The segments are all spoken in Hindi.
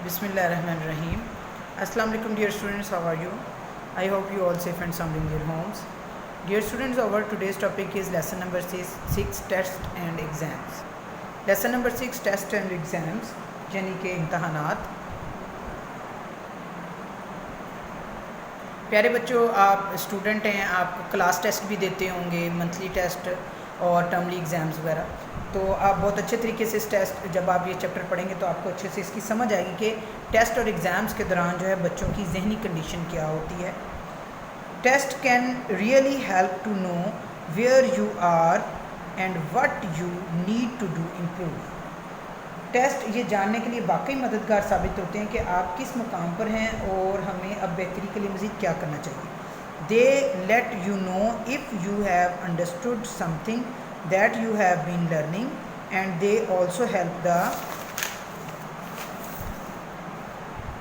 Bismillahirrahmanirrahim. Assalamu alaikum dear students, how are you? I hope you all safe and sound in your homes. Dear students, our today's topic is lesson number 6 test and exams. Lesson number 6 test and exams यानी कि इम्तहानात. प्यारे बच्चों, आप स्टूडेंट हैं, आप क्लास टेस्ट भी देते होंगे, मंथली टेस्ट और टर्मली एग्ज़ाम्स वगैरह. तो आप बहुत अच्छे तरीके से इस टेस्ट जब आप ये चैप्टर पढ़ेंगे तो आपको अच्छे से इसकी समझ आएगी कि टेस्ट और एग्ज़ाम्स के दौरान जो है बच्चों की जहनी कंडीशन क्या होती है. Test can really help to know where you are and what you need to do improve. Test ये जानने के लिए वाकई मददगार साबित होते हैं कि आप किस मुकाम पर हैं और हमें अब बेहतरी के लिए मज़ीद क्या करना चाहिए. They let you know if you have understood something that you have been learning, and they also help the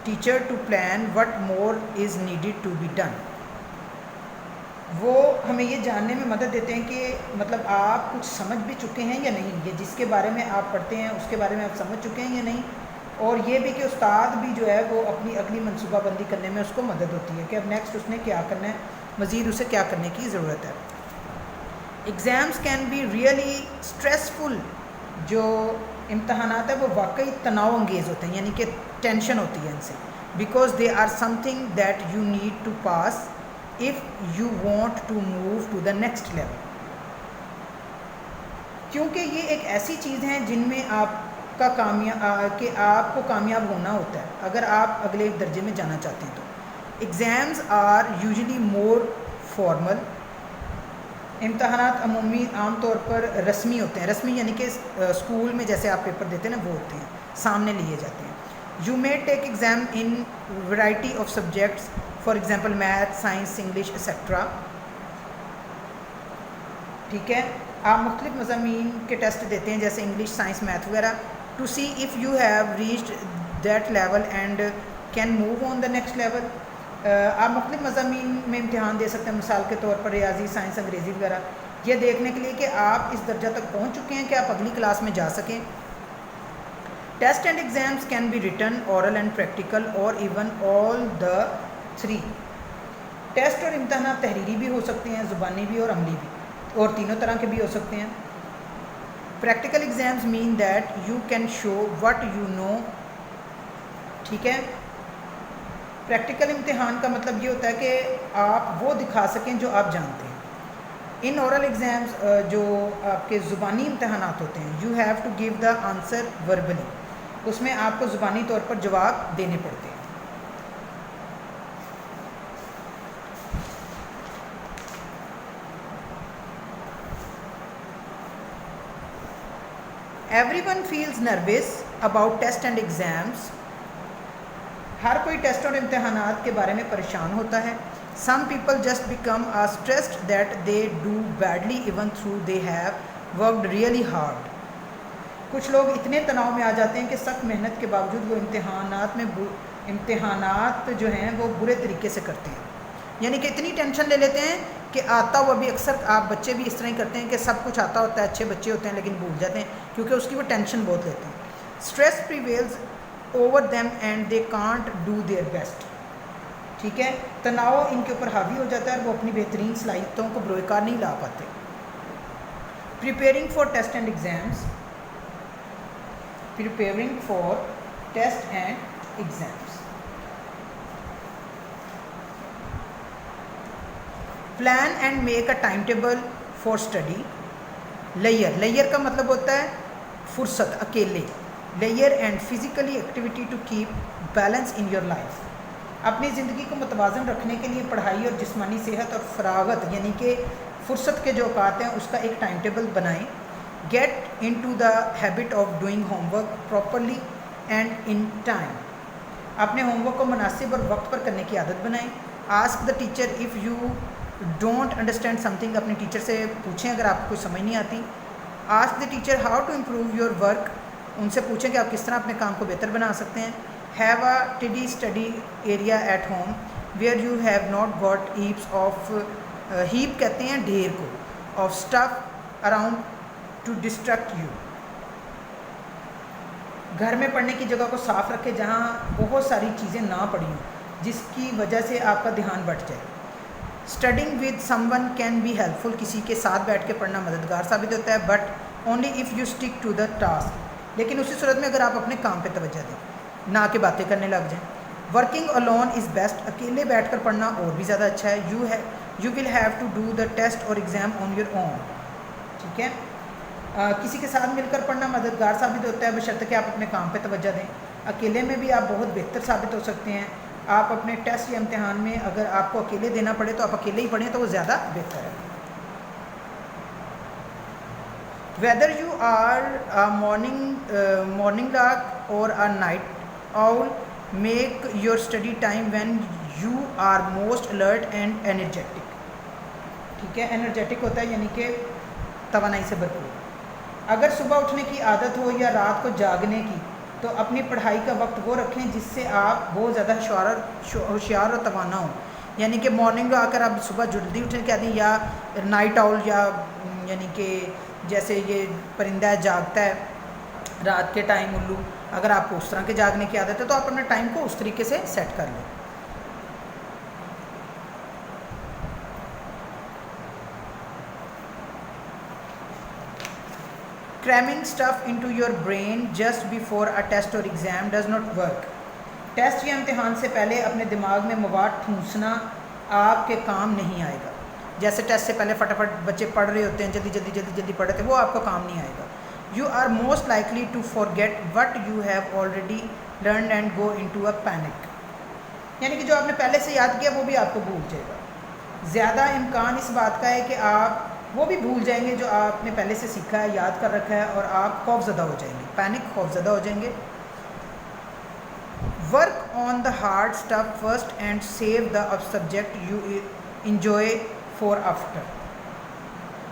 teacher to plan what more is needed to be done. वो हमें ये जानने में मदद देते हैं कि मतलब आप कुछ समझ भी चुके हैं या नहीं, ये जिसके बारे में आप पढ़ते हैं उसके बारे में आप समझ चुके हैं या नहीं. और ये भी कि उस्ताद भी जो है वो अपनी अगली मनसूबाबंदी करने में उसको मदद होती है कि अब नेक्स्ट उसने क्या करना है, मज़ीद उसे क्या करने की ज़रूरत है. Exams can be really stressful. जो इम्तहानात है वो वाकई तनाव अंगेज़ होते हैं, यानी कि टेंशन होती है इनसे. Because they are something that you need to pass if you want to move to the next level. क्योंकि ये एक ऐसी चीज़ हैं जिनमें आपका आपको कामयाब होना होता है अगर आप अगले दर्जे में जाना चाहते हैं. तो exams are usually more formal. इम्तहानात अमूमी आम तौर पर रस्मी होते हैं. रस्मी यानी कि स्कूल में जैसे आप पेपर देते हैं ना, वो होते हैं, सामने लिए जाते हैं. You may take exam in variety of subjects, for example math, science, English etcetera. ठीक है, आप मुख्तलिफ मज़ामीन के टेस्ट देते हैं जैसे इंग्लिश, साइंस, मैथ वगैरह, to see if you have reached that level and can move on the next level. आप मुख्तलिफ मज़ामीन में इम्तिहान दे सकते हैं, मिसाल के तौर पर रियाजी, साइंस, अंग्रेज़ी वगैरह, ये देखने के लिए कि आप इस दर्जा तक पहुंच चुके हैं कि आप अगली क्लास में जा सकें. Test and exams can be written, oral and practical, और even all the three. Test और इम्तहान तहरीरी भी हो सकते हैं, ज़ुबानी भी और अमली भी, और तीनों तरह के भी हो सकते हैं. Practical exams mean that you can show what you know. ठीक है, प्रैक्टिकल इम्तिहान का मतलब ये होता है कि आप वो दिखा सकें जो आप जानते हैं. इन ओरल एग्ज़ाम्स जो आपके ज़ुबानी इम्तहानात होते हैं, you have to give the answer verbally. उसमें आपको ज़ुबानी तौर पर जवाब देने पड़ते हैं. Everyone feels nervous about test and exams. हर कोई टेस्ट और इम्तहानात के बारे में परेशान होता है. Some people just become a stressed that they do badly even through they have worked really hard. कुछ लोग इतने तनाव में आ जाते हैं कि सख्त मेहनत के बावजूद वो इम्तहानात जो हैं वो बुरे तरीके से करते हैं. यानी कि इतनी टेंशन ले लेते हैं कि आता हुआ भी, अक्सर आप बच्चे भी इस तरह ही करते हैं कि सब कुछ आता होता है, अच्छे बच्चे होते हैं, लेकिन भूल जाते हैं क्योंकि उसकी वो टेंशन बहुत लेते हैं. Stress prevails over them and they can't do their best. ठीक है, तनाव इनके ऊपर हावी हो जाता है और वो अपनी बेहतरीन सलाहियतों को बरोकार नहीं ला पाते. Preparing for test and exams. Preparing for test and exams. Plan and make a time table for study. लेयर का मतलब होता है फुर्सत, अकेले. लेयर and physically activity to keep balance in your life. अपनी ज़िंदगी को मुतवाज़न रखने के लिए पढ़ाई और जिस्मानी सेहत और फरागत यानी कि फ़ुर्सत के जो औकात हैं उसका एक टाइम टेबल बनाएं. Get into the habit of doing homework properly and in time. अपने होमवर्क को मुनासिब और वक्त पर करने की आदत बनाएं. Ask the teacher if you don't understand something. अपने टीचर से पूछें अगर आपको कुछ समझ नहीं आती. Ask the teacher how to improve your work. उनसे पूछें कि आप किस तरह अपने काम को बेहतर बना सकते हैं. Have a tidy study area at home where you have not got heaps of, heap कहते हैं ढेर को, of stuff around to distract you. घर में पढ़ने की जगह को साफ़ रखें जहाँ बहुत सारी चीज़ें ना पड़ी हों, जिसकी वजह से आपका ध्यान बट जाए। Studying with someone can be helpful, किसी के साथ बैठ के पढ़ना मददगार साबित होता है, but only if you stick to the task, लेकिन उसी सूरत में अगर आप अपने काम पे तवज्जो दें, ना कि बातें करने लग जाएं। वर्किंग अलोन इज़ बेस्ट, अकेले बैठ कर पढ़ना और भी ज़्यादा अच्छा है। You will have to do the test or exam on your own, ठीक है। किसी के साथ मिलकर पढ़ना मददगार साबित होता है, बशर्ते कि आप अपने काम पे तवज्जो दें। अकेले में भी आप बहुत बेहतर साबित हो सकते हैं। आप अपने टेस्ट या इम्तिहान में अगर आपको अकेले देना पड़े तो आप अकेले ही पढ़ें, तो वो ज़्यादा बेहतर है। Whether you are morning lark और a night owl, make your study time when you are most alert and energetic, ठीक है। एनर्जेटिक होता है यानी कि तवानाई से भरपूर। अगर सुबह उठने की आदत हो या रात को जागने की, तो अपनी पढ़ाई का वक्त वो रखें जिससे आप बहुत ज़्यादा होशियार और तवाना हो। यानी कि मॉर्निंग में आकर आप सुबह जल्दी उठने के आदि, या नाइट आउल, या यानी कि जैसे ये परिंदा है जागता है रात के टाइम उल्लू, अगर आपको उस तरह के जागने की आदत है तो आप अपने टाइम को उस तरीके से सेट कर लें। Cramming stuff into your brain just before a test or exam does not work. Test या इम्तिहान से पहले अपने दिमाग में मवाद ठूंसना आपके काम नहीं आएगा। जैसे टेस्ट से पहले फटाफट बच्चे पढ़ रहे होते हैं, जल्दी पढ़ रहे थे, वो आपको काम नहीं आएगा। You are most likely to forget what you have already learned and go into a panic. यानी कि जो आपने पहले से याद किया वो भी आपको भूल जाएगा। ज़्यादा इम्कान इस बात का है कि आप वो भी भूल जाएंगे जो आपने पहले से सीखा है, याद कर रखा है, और आप खौफज़दा हो जाएंगे, पैनिक, खौफज़दा हो जाएंगे। Work on the hard stuff first and save the subject you enjoy for after.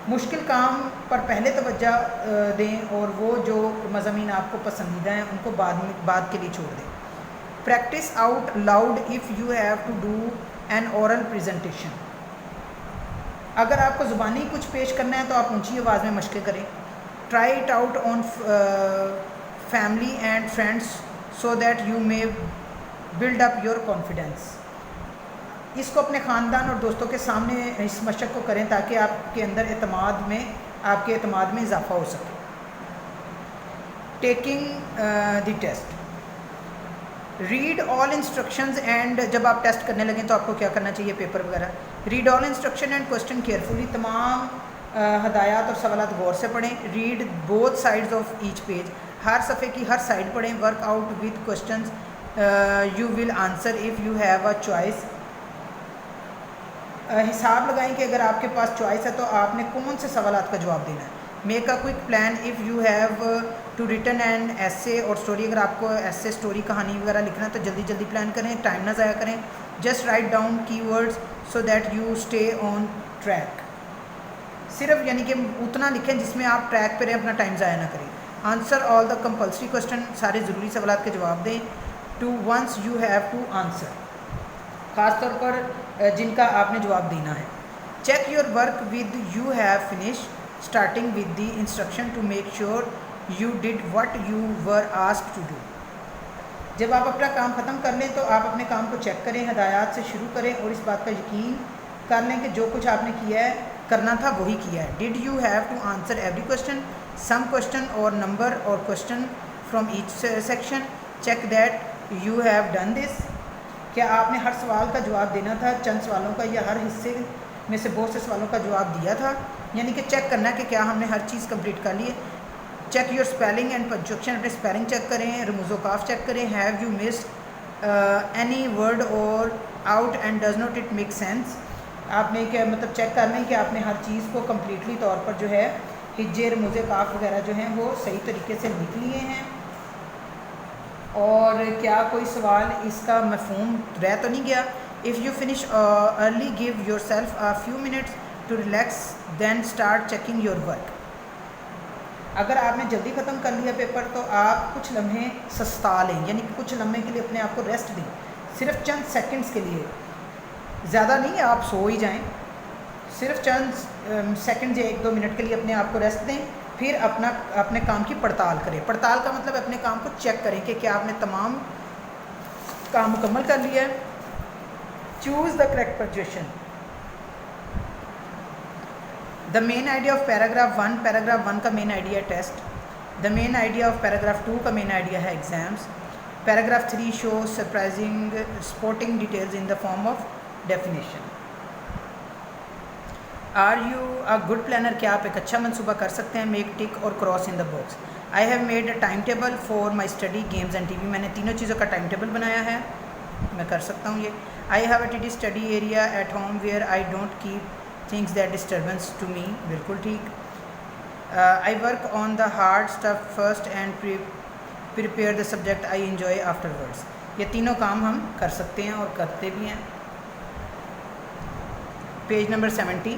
मुश्किल काम पर पहले तवज्जो दें और वो जो मज़ामीन आपको पसंदीदा हैं उनको बाद के लिए छोड़ दें। Practise out loud if you have to do an oral presentation. अगर आपको ज़ुबानी कुछ पेश करना है तो आप ऊंची आवाज़ में मशक़ें करें। Try it out on family and friends so that you may build up your confidence. इसको अपने ख़ानदान और दोस्तों के सामने इस मशक़ को करें ताकि आपके अंदर आपके एतमाद में इजाफ़ा हो सके। Taking the test, read all instructions and, जब आप टेस्ट करने लगें तो आपको क्या करना चाहिए, पेपर वगैरह, read all instruction and question carefully, तमाम हदायत और सवालात गौर से पढ़ें। Read both sides of each page, हर सफ़े की हर साइड पढ़ें। Work out with questions you will answer if you have a choice. हिसाब लगाएं कि अगर आपके पास चॉइस है तो आपने कौन से सवालात का जवाब देना है। Make a quick plan if you have to written an essay or story, अगर आपको एसे, स्टोरी, कहानी वगैरह लिखना है तो जल्दी प्लान करें, टाइम ना ज़ाया करें। Just write down keywords so that you stay on track. सिर्फ यानी कि उतना लिखें जिसमें आप ट्रैक पर रहें, अपना टाइम ज़ाया ना करें। Answer all the compulsory question, सारे ज़रूरी सवालात के जवाब दें। To ones you have to answer, ख़ास तौर पर जिनका आपने जवाब देना है। Check your work with you have finish starting with the instruction to make sure you did what you were asked to do. जब आप अपना काम ख़त्म कर लें तो आप अपने काम को चेक करें, हदायत से शुरू करें और इस बात का यकीन कर लें कि जो कुछ आपने किया है, करना था वही किया है। Did you have to answer every question, some question or number or question from each section, check that you have done this. क्या आपने हर सवाल का जवाब देना था, चंद सवालों का, या हर हिस्से में से बहुत से सवालों का जवाब दिया था। यानी कि चेक करना है कि क्या हमने हर चीज़ कंप्लीट कर ली है। Check your spelling and punctuation, अपने स्पेलिंग चेक करें, रमूज़ काफ चेक करें। Have you missed any word और out and does not it make sense. आपने क्या मतलब चेक कर लें कि आपने हर चीज़ को कम्प्लीटली तौर पर जो है हिज्जे, रमूज़ काफ वगैरह जो हैं वो सही तरीके से लिख लिए हैं, और क्या कोई सवाल इसका मफ़हूम रह तो नहीं गया। If you finish early give yourself a few minutes to relax then start checking your work. अगर आपने जल्दी ख़त्म कर लिया पेपर तो आप कुछ लम्हे सस्ता लें, यानी कि कुछ लम्हे के लिए अपने आप को रेस्ट दें, सिर्फ चंद सेकंड्स के लिए, ज़्यादा नहीं आप सो ही जाएं, सिर्फ चंद सेकंड्स या 1-2 मिनट के लिए अपने आप को रेस्ट दें फिर अपने काम की पड़ताल करें। पड़ताल का मतलब अपने काम को चेक करें कि क्या आपने तमाम काम मुकम्मल कर लिया है। Choose the correct punctuation. The main idea of paragraph 1 का मेन आइडिया है test. The main idea of paragraph 2 का मेन आइडिया है exams. Paragraph 3 show surprising sporting details in the form of definition. Are you a good planner? क्या आप एक अच्छा मनसूबा कर सकते हैं? मेक टिक और cross in the box. I have made a time table for my study, games and TV. मैंने तीनों चीज़ों का टाइम टेबल बनाया है, मैं कर सकता हूँ ये। I have a tidy study area at home where I don't keep things that disturbance to me. बिल्कुल ठीक। I work on the hard stuff first and prepare the subject I enjoy afterwards. ये तीनों काम हम कर सकते हैं और करते भी हैं। पेज नंबर 70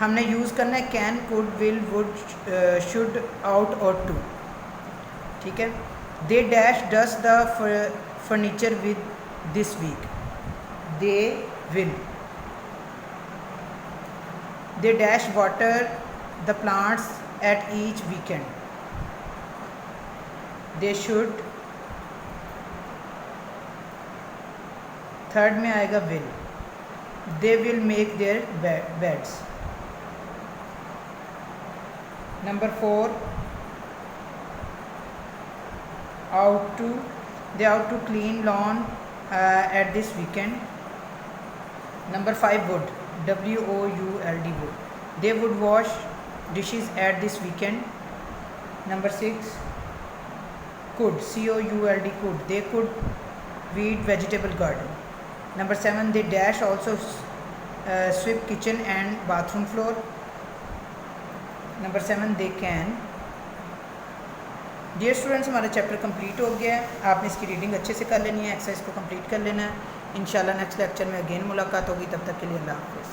हमने यूज़ करना है can, could, will, would, should, ought और टू। ठीक है। They dash dust the furniture with this week. They will. They dash water the plants at each weekend. They should. Third में आएगा will. They will make their beds. Number 4 out to they out to clean lawn at this weekend. Number 5 would, would, they would wash dishes at this weekend. Number 6 could, could, they could weed vegetable garden. Number 7 they dash also sweep kitchen and bathroom floor. Number 7 they can. Dear students, हमारा चैप्टर कंप्लीट हो गया है। आपने इसकी रीडिंग अच्छे से कर लेनी है, एक्सरसाइज को कंप्लीट कर लेना है। इंशाल्लाह नेक्स्ट लेक्चर में अगेन मुलाकात होगी। तब तक के लिए अल्लाह हाफ़िज़।